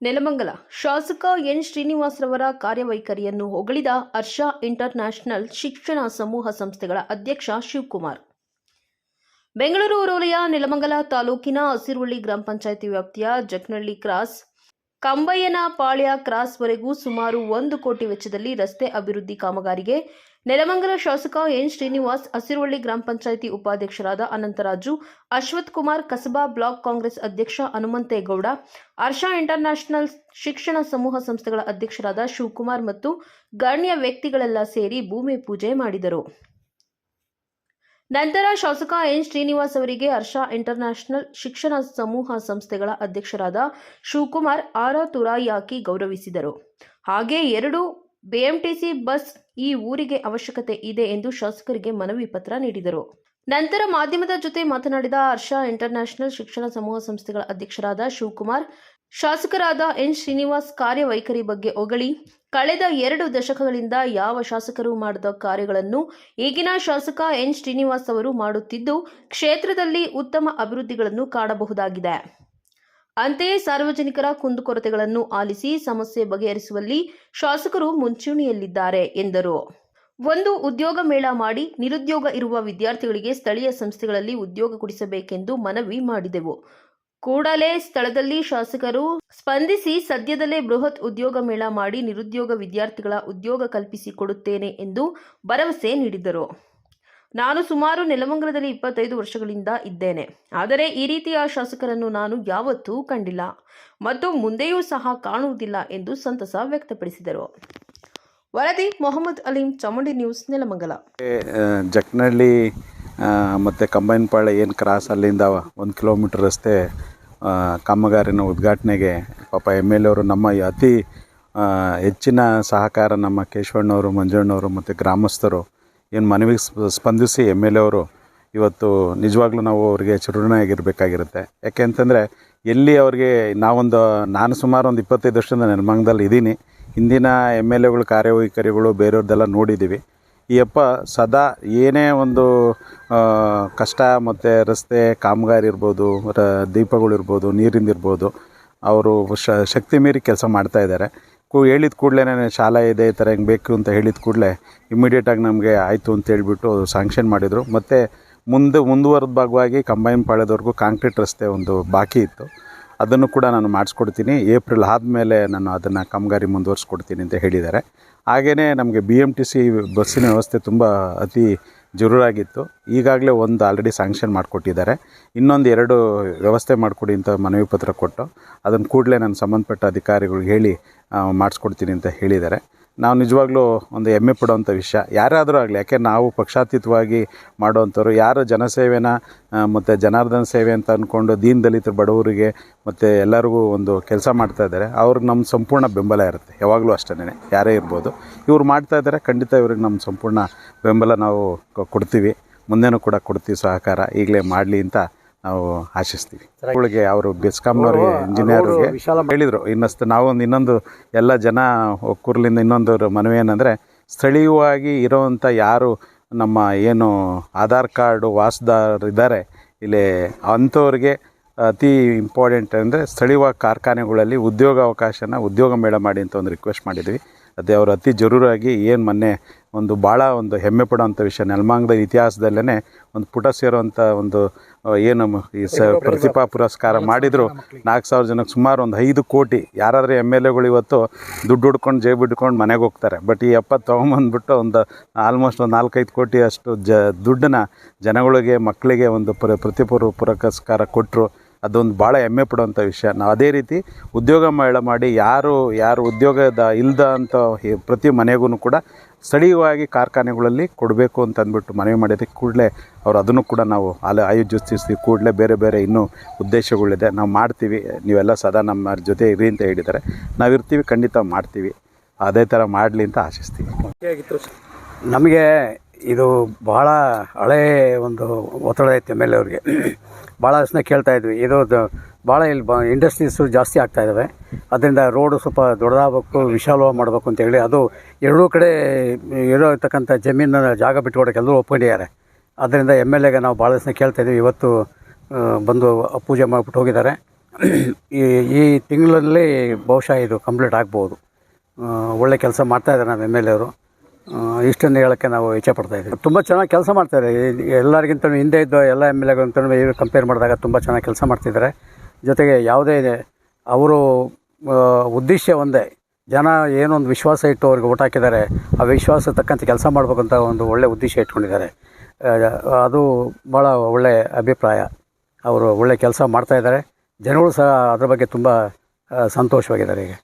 ನೆಲಮಂಗಲ ಶಾಸಕ ಎನ್ ಶ್ರೀನಿವಾಸರವರ ಕಾರ್ಯವೈಖರಿಯನ್ನು ಹೊಗಳಿದ ಹರ್ಷ ಇಂಟರ್ನ್ಯಾಷನಲ್ ಶಿಕ್ಷಣ ಸಮೂಹ ಸಂಸ್ಥೆಗಳ ಅಧ್ಯಕ್ಷ ಶಿವಕುಮಾರ್. ಬೆಂಗಳೂರು ಹೊರವಲಯ ನೆಲಮಂಗಲ ತಾಲೂಕಿನ ಹಸಿರುವಳ್ಳಿ ಗ್ರಾಮ ಪಂಚಾಯಿತಿ ವ್ಯಾಪ್ತಿಯ ಜಕ್ನಹಳ್ಳಿ ಕ್ರಾಸ್ ಕಂಬಯ್ಯನಪಾಳ್ಯ ಕ್ರಾಸ್ವರೆಗೂ ಸುಮಾರು 1 ಕೋಟಿ ವೆಚ್ಚದಲ್ಲಿ ರಸ್ತೆ ಅಭಿವೃದ್ಧಿ ಕಾಮಗಾರಿಗೆ ನೆಲಮಂಗಲ ಶಾಸಕ ಎನ್ ಶ್ರೀನಿವಾಸ್, ಹಸಿರುವಳ್ಳಿ ಗ್ರಾಮ ಪಂಚಾಯಿತಿ ಉಪಾಧ್ಯಕ್ಷರಾದ ಅನಂತರಾಜು, ಅಶ್ವಥ್ ಕುಮಾರ್, ಕಸಬಾ ಬ್ಲಾಕ್ ಕಾಂಗ್ರೆಸ್ ಅಧ್ಯಕ್ಷ ಹನುಮಂತೇಗೌಡ, ಹರ್ಷ ಇಂಟರ್ನ್ಯಾಷನಲ್ ಶಿಕ್ಷಣ ಸಮೂಹ ಸಂಸ್ಥೆಗಳ ಅಧ್ಯಕ್ಷರಾದ ಶಿವಕುಮಾರ್ ಮತ್ತು ಗಣ್ಯ ವ್ಯಕ್ತಿಗಳೆಲ್ಲ ಸೇರಿ ಭೂಮಿ ಪೂಜೆ ಮಾಡಿದರು. ನಂತರ ಶಾಸಕ ಎನ್ ಶ್ರೀನಿವಾಸ್ ಅವರಿಗೆ ಹರ್ಷ ಇಂಟರ್ನ್ಯಾಷನಲ್ ಶಿಕ್ಷಣ ಸಮೂಹ ಸಂಸ್ಥೆಗಳ ಅಧ್ಯಕ್ಷರಾದ ಶಿವಕುಮಾರ್ ತುರಾಯಿ ಹಾಕಿ ಗೌರವಿಸಿದರು. ಹಾಗೆ 2 ಬಿಎಂಟಿಸಿ ಬಸ್ ಈ ಊರಿಗೆ ಅವಶ್ಯಕತೆ ಇದೆ ಎಂದು ಶಾಸಕರಿಗೆ ಮನವಿ ಪತ್ರ ನೀಡಿದರು. ನಂತರ ಮಾಧ್ಯಮದ ಜೊತೆ ಮಾತನಾಡಿದ ಹರ್ಷ ಇಂಟರ್ನ್ಯಾಷನಲ್ ಶಿಕ್ಷಣ ಸಮೂಹ ಸಂಸ್ಥೆಗಳ ಅಧ್ಯಕ್ಷರಾದ ಶಿವಕುಮಾರ್, ಶಾಸಕರಾದ ಎನ್ ಶ್ರೀನಿವಾಸ್ ಕಾರ್ಯವೈಖರಿ ಬಗ್ಗೆ ಹೊಗಳಿ, ಕಳೆದ 2 ದಶಕಗಳಿಂದ ಯಾವ ಶಾಸಕರು ಮಾಡದ ಕಾರ್ಯಗಳನ್ನು ಈಗಿನ ಶಾಸಕ ಎನ್ ಶ್ರೀನಿವಾಸ್ ಅವರು ಮಾಡುತ್ತಿದ್ದು, ಕ್ಷೇತ್ರದಲ್ಲಿ ಉತ್ತಮ ಅಭಿವೃದ್ಧಿಗಳನ್ನು ಕಾಣಬಹುದಾಗಿದೆ. ಅಂತೆಯೇ ಸಾರ್ವಜನಿಕರ ಕುಂದುಕೊರತೆಗಳನ್ನು ಆಲಿಸಿ ಸಮಸ್ಯೆ ಬಗೆಹರಿಸುವಲ್ಲಿ ಶಾಸಕರು ಮುಂಚೂಣಿಯಲ್ಲಿದ್ದಾರೆ ಎಂದರು. ಒಂದು ಉದ್ಯೋಗ ಮೇಳ ಮಾಡಿ ನಿರುದ್ಯೋಗ ಇರುವ ವಿದ್ಯಾರ್ಥಿಗಳಿಗೆ ಸ್ಥಳೀಯ ಸಂಸ್ಥೆಗಳಲ್ಲಿ ಉದ್ಯೋಗ ಕೊಡಿಸಬೇಕೆಂದು ಮನವಿ ಮಾಡಿದೆವು. ಕೂಡಲೇ ಸ್ಥಳದಲ್ಲಿ ಶಾಸಕರು ಸ್ಪಂದಿಸಿ ಸದ್ಯದಲ್ಲೇ ಬೃಹತ್ ಉದ್ಯೋಗ ಮೇಳ ಮಾಡಿ ನಿರುದ್ಯೋಗ ವಿದ್ಯಾರ್ಥಿಗಳ ಉದ್ಯೋಗ ಕಲ್ಪಿಸಿಕೊಡುತ್ತೇನೆ ಎಂದು ಭರವಸೆ ನೀಡಿದರು. ನಾನು ಸುಮಾರು ನೆಲಮಂಗಲದಲ್ಲಿ 25 ವರ್ಷಗಳಿಂದ ಇದ್ದೇನೆ. ಆದರೆ ಈ ರೀತಿಯ ಶಾಸಕರನ್ನು ನಾನು ಯಾವತ್ತೂ ಕಂಡಿಲ್ಲ ಮತ್ತು ಮುಂದೆಯೂ ಸಹ ಕಾಣುವುದಿಲ್ಲ ಎಂದು ಸಂತಸ ವ್ಯಕ್ತಪಡಿಸಿದರು. ವರದಿ ಮೊಹಮ್ಮದ್ ಅಲೀಂ, ಚಾಮುಂಡಿ ನ್ಯೂಸ್, ನೆಲಮಂಗಲ. ಜಕ್ನಹಳ್ಳಿ ಮತ್ತು ಕಂಬೈನಪಾಳ್ಯ ಏನು ಕ್ರಾಸ್ ಅಲ್ಲಿಂದ 1 ಕಿಲೋಮೀಟರ್ ರಸ್ತೆ ಕಾಮಗಾರಿನ ಉದ್ಘಾಟನೆಗೆ ಪಾಪ MLA ಅವರು ನಮ್ಮ ಅತಿ ಹೆಚ್ಚಿನ ಸಹಕಾರ ನಮ್ಮ ಕೇಶವಣ್ಣವರು, ಮಂಜಣ್ಣವರು ಮತ್ತು ಗ್ರಾಮಸ್ಥರು ಏನು ಮನವಿಗೆ ಸ್ಪಂದಿಸಿ MLA ಅವರು ಇವತ್ತು ನಿಜವಾಗ್ಲೂ ನಾವು ಅವರಿಗೆ ಚಿರಋಣಿಯಾಗಿರಬೇಕಾಗಿರುತ್ತೆ. ಯಾಕೆ ಅಂತಂದರೆ ಎಲ್ಲಿ ಅವ್ರಿಗೆ ನಾನು ಸುಮಾರು ಒಂದು 25 ವರ್ಷದಿಂದ ನೆಲಮಂಗಲದಲ್ಲಿ ಇದ್ದೀನಿ. ಹಿಂದಿನ MLAಗಳು ಕಾರ್ಯವೈಖರಿಗಳು ಬೇರೆಯವ್ರದ್ದೆಲ್ಲ ನೋಡಿದ್ದೀವಿ. ಈ ಅಪ್ಪ ಸದಾ ಏನೇ ಒಂದು ಕಷ್ಟ ಮತ್ತು ರಸ್ತೆ ಕಾಮಗಾರಿ ಇರ್ಬೋದು, ದೀಪಗಳಿರ್ಬೋದು, ನೀರಿಂದಿರ್ಬೋದು, ಅವರು ಶಕ್ತಿ ಮೀರಿ ಕೆಲಸ ಮಾಡ್ತಾಯಿದ್ದಾರೆ. ಹೇಳಿದ ಕೂಡಲೇ ಶಾಲಾ ಇದೆ ಈ ಥರ ಹಿಂಗೆ ಬೇಕು ಅಂತ ಹೇಳಿದ ಕೂಡಲೇ ಇಮ್ಮಿಡಿಯೇಟಾಗಿ ನಮಗೆ ಆಯಿತು ಅಂತ ಹೇಳಿಬಿಟ್ಟು ಸ್ಯಾಂಕ್ಷನ್ ಮಾಡಿದರು. ಮತ್ತು ಮುಂದುವರೆದ ಭಾಗವಾಗಿ ಕಂಬೈನಪಾಳ್ಯದವರೆಗೂ ಕಾಂಕ್ರೀಟ್ ರಸ್ತೆ ಒಂದು ಬಾಕಿ ಇತ್ತು. ಅದನ್ನು ಕೂಡ ನಾನು ಮಾಡಿಸ್ಕೊಡ್ತೀನಿ, ಏಪ್ರಿಲ್ ಆದಮೇಲೆ ನಾನು ಅದನ್ನು ಕಾಮಗಾರಿ ಮುಂದುವರಿಸ್ಕೊಡ್ತೀನಿ ಅಂತ ಹೇಳಿದ್ದಾರೆ. ಹಾಗೆಯೇ ನಮಗೆ BMTC ಬಸ್ಸಿನ ವ್ಯವಸ್ಥೆ ತುಂಬ ಅತಿ ಜರೂರಾಗಿತ್ತು. ಈಗಾಗಲೇ ಒಂದು ಆಲ್ರೆಡಿ ಸ್ಯಾಂಕ್ಷನ್ ಮಾಡಿಕೊಟ್ಟಿದ್ದಾರೆ. ಇನ್ನೊಂದು 2 ವ್ಯವಸ್ಥೆ ಮಾಡಿಕೊಡಿ ಅಂತ ಮನವಿ ಪತ್ರ ಕೊಟ್ಟು ಅದನ್ನು ಕೂಡಲೇ ನಾನು ಸಂಬಂಧಪಟ್ಟ ಅಧಿಕಾರಿಗಳಿಗೆ ಹೇಳಿ ಮಾಡಿಸ್ಕೊಡ್ತೀನಿ ಅಂತ ಹೇಳಿದ್ದಾರೆ. ನಾವು ನಿಜವಾಗ್ಲೂ ಒಂದು ಹೆಮ್ಮೆ ಪಡುವಂಥ ವಿಷಯ. ಯಾರಾದರೂ ಆಗಲಿ, ಯಾಕೆ ನಾವು ಪಕ್ಷಾತೀತವಾಗಿ ಮಾಡುವಂಥವ್ರು, ಯಾರು ಜನಸೇವೆನ ಮತ್ತು ಜನಾರ್ದನ ಸೇವೆ ಅಂತ ಅಂದ್ಕೊಂಡು ದೀನ ದಲಿತರು, ಬಡವರಿಗೆ ಮತ್ತು ಎಲ್ಲರಿಗೂ ಒಂದು ಕೆಲಸ ಮಾಡ್ತಾಯಿದ್ದಾರೆ, ಅವ್ರಿಗೆ ನಮ್ಮ ಸಂಪೂರ್ಣ ಬೆಂಬಲ ಇರುತ್ತೆ. ಯಾವಾಗಲೂ ಅಷ್ಟೇ, ಯಾರೇ ಇರ್ಬೋದು. ಇವ್ರು ಮಾಡ್ತಾಯಿದ್ದಾರೆ, ಖಂಡಿತ ಇವ್ರಿಗೆ ನಮ್ಮ ಸಂಪೂರ್ಣ ಬೆಂಬಲ ನಾವು ಕೊಡ್ತೀವಿ. ಮುಂದೆನೂ ಕೂಡ ಕೊಡ್ತೀವಿ ಸಹಕಾರ. ಈಗಲೇ ಮಾಡಲಿ ಅಂತ ನಾವು ಆಶಿಸ್ತೀವಿ. ಅವಳಿಗೆ ಅವರು ಬೆಸ್ಕಾಂನವ್ರಿಗೆ, ಇಂಜಿನಿಯರ್ಗೆ ಹೇಳಿದರು. ಇನ್ನೊಂದು ಎಲ್ಲ ಜನ ಒಕ್ಕೂರ್ಲಿಂದ ಇನ್ನೊಂದು ಮನವಿ ಏನಂದರೆ, ಸ್ಥಳೀಯವಾಗಿ ಇರೋವಂಥ ಯಾರು ನಮ್ಮ ಏನು ಆಧಾರ್ ಕಾರ್ಡು ವಾಸುದಾರರಿದ್ದಾರೆ ಇಲ್ಲಿ, ಅಂಥವ್ರಿಗೆ ಅತಿ ಇಂಪಾರ್ಟೆಂಟ್ ಅಂದರೆ ಸ್ಥಳೀಯವಾಗಿ ಕಾರ್ಖಾನೆಗಳಲ್ಲಿ ಉದ್ಯೋಗ ಮೇಳ ಮಾಡಿ ಅಂತ ಒಂದು ರಿಕ್ವೆಸ್ಟ್ ಮಾಡಿದ್ವಿ. ಅದೇ ಅವರು ಅತಿ ಜರೂರಾಗಿ ಏನು ಮೊನ್ನೆ ಭಾಳ ಒಂದು ಹೆಮ್ಮೆ ಪಡೋವಂಥ ವಿಷಯ, ನೆಲಮಂಗಲದ ಇತಿಹಾಸದಲ್ಲೇ ಒಂದು ಪುಟ ಸೇರುವಂಥ ಒಂದು ಏನು ಈ ಪ್ರತಿಭಾ ಪುರಸ್ಕಾರ ಮಾಡಿದರು. 4,000 ಜನಕ್ಕೆ ಸುಮಾರು ಒಂದು 5 ಕೋಟಿ. ಯಾರಾದರೂ MLAಗಳು ಇವತ್ತು ದುಡ್ಡು ಹುಡ್ಕೊಂಡು ಜೇಬು ಹಿಡ್ಕೊಂಡು ಮನೆಗೆ ಹೋಗ್ತಾರೆ. ಬಟ್ ಈ ಅಪ್ಪ ತೊಗೊಂಬಂದ್ಬಿಟ್ಟು ಆಲ್ಮೋಸ್ಟ್ ಒಂದು 4-5 ಕೋಟಿ ಅಷ್ಟು ದುಡ್ಡನ್ನು ಜನಗಳಿಗೆ, ಮಕ್ಕಳಿಗೆ ಒಂದು ಪ್ರತಿಭಾ ಪುರಸ್ಕಾರ ಕೊಟ್ಟರು. ಅದೊಂದು ಭಾಳ ಹೆಮ್ಮೆ ಪಡುವಂಥ ವಿಷಯ. ನಾವು ಅದೇ ರೀತಿ ಉದ್ಯೋಗ ಮೇಳ ಮಾಡಿ ಯಾರು ಉದ್ಯೋಗದ ಇಲ್ಲದಂಥ ಪ್ರತಿ ಮನೆಗೂ ಕೂಡ ಸ್ಥಳೀಯವಾಗಿ ಕಾರ್ಖಾನೆಗಳಲ್ಲಿ ಕೊಡಬೇಕು ಅಂತ ಅಂದ್ಬಿಟ್ಟು ಮನವಿ ಮಾಡಿದ್ದಕ್ಕೆ ಕೂಡಲೇ ಅವರು ಅದನ್ನು ಕೂಡ ನಾವು ಆಯೋಜಿಸ್ತೀವಿ. ಕೂಡಲೇ ಬೇರೆ ಇನ್ನೂ ಉದ್ದೇಶಗಳಿದೆ, ನಾವು ಮಾಡ್ತೀವಿ, ನೀವೆಲ್ಲ ಸದಾ ನಮ್ಮ ಜೊತೆ ಇರಿ ಅಂತ ಹೇಳಿದ್ದಾರೆ. ನಾವಿರ್ತೀವಿ, ಖಂಡಿತ ಮಾಡ್ತೀವಿ. ಅದೇ ಥರ ಮಾಡಲಿ ಅಂತ ಆಶಿಸ್ತೀವಿ. ನಮಗೆ ಇದು ಭಾಳ ಹಳೇ ಒಂದು ಒತ್ತಡ ಐತೆ MLA ಅವ್ರಿಗೆ. ಭಾಳ ದಿವಸ ಕೇಳ್ತಾಯಿದ್ವಿ. ಇದು ಭಾಳ ಇಲ್ಲಿ ಇಂಡಸ್ಟ್ರೀಸು ಜಾಸ್ತಿ ಆಗ್ತಾಯಿದ್ದಾವೆ. ಅದರಿಂದ ರೋಡು ಸ್ವಲ್ಪ ದೊಡ್ಡದಾಗಬೇಕು, ವಿಶಾಲವಾಗಿ ಮಾಡಬೇಕು ಅಂತೇಳಿ ಅದು 2 ಕಡೆ ಇರೋತಕ್ಕಂಥ ಜಮೀನನ್ನು ಜಾಗ ಬಿಟ್ಕೊಡೋಕೆ ಎಲ್ಲರೂ ಒಪ್ಕೊಂಡಿದ್ದಾರೆ. ಅದರಿಂದ MLAಗೆ ನಾವು ಭಾಳ ದಿವಸ ಕೇಳ್ತಾಯಿದ್ವಿ. ಇವತ್ತು ಬಂದು ಪೂಜೆ ಮಾಡಿಬಿಟ್ಟು ಹೋಗಿದ್ದಾರೆ. ಈ ತಿಂಗಳಲ್ಲಿ ಬಹುಶಃ ಇದು ಕಂಪ್ಲೀಟ್ ಆಗ್ಬೋದು. ಒಳ್ಳೆ ಕೆಲಸ ಮಾಡ್ತಾಯಿದ್ದಾರೆ ನಮ್ಮ ಎಮ್ ಎಲ್ ಎವರು. ಇಷ್ಟನ್ನು ಹೇಳೋಕ್ಕೆ ನಾವು ಇಚ್ಛೆಪಡ್ತಾಯಿದ್ದೀವಿ. ತುಂಬ ಚೆನ್ನಾಗಿ ಕೆಲಸ ಮಾಡ್ತಾರೆ. ಎಲ್ಲರಿಗಿಂತ ಹಿಂದೆ ಇದ್ದ ಎಲ್ಲ ಎಮ್ ಎಲ್ ಎಗಳಿಂತ ಇವರು ಕಂಪೇರ್ ಮಾಡಿದಾಗ ತುಂಬ ಚೆನ್ನಾಗಿ ಕೆಲಸ ಮಾಡ್ತಿದ್ದಾರೆ. ಜೊತೆಗೆ ಯಾವುದೇ ಅವರು ಉದ್ದೇಶ ಒಂದೇ, ಜನ ಏನೊಂದು ವಿಶ್ವಾಸ ಇಟ್ಟು ಅವ್ರಿಗೆ ಓಟ್ ಹಾಕಿದ್ದಾರೆ, ಆ ವಿಶ್ವಾಸ ತಕ್ಕಂತೆ ಕೆಲಸ ಮಾಡಬೇಕಂತ ಒಂದು ಒಳ್ಳೆಯ ಉದ್ದೇಶ ಇಟ್ಕೊಂಡಿದ್ದಾರೆ. ಅದು ಭಾಳ ಒಳ್ಳೆಯ ಅಭಿಪ್ರಾಯ. ಅವರು ಒಳ್ಳೆ ಕೆಲಸ ಮಾಡ್ತಾಯಿದ್ದಾರೆ. ಜನಗಳು ಸಹ ಅದ್ರ ಬಗ್ಗೆ ತುಂಬ ಸಂತೋಷವಾಗಿದ್ದಾರೆ ಈಗ.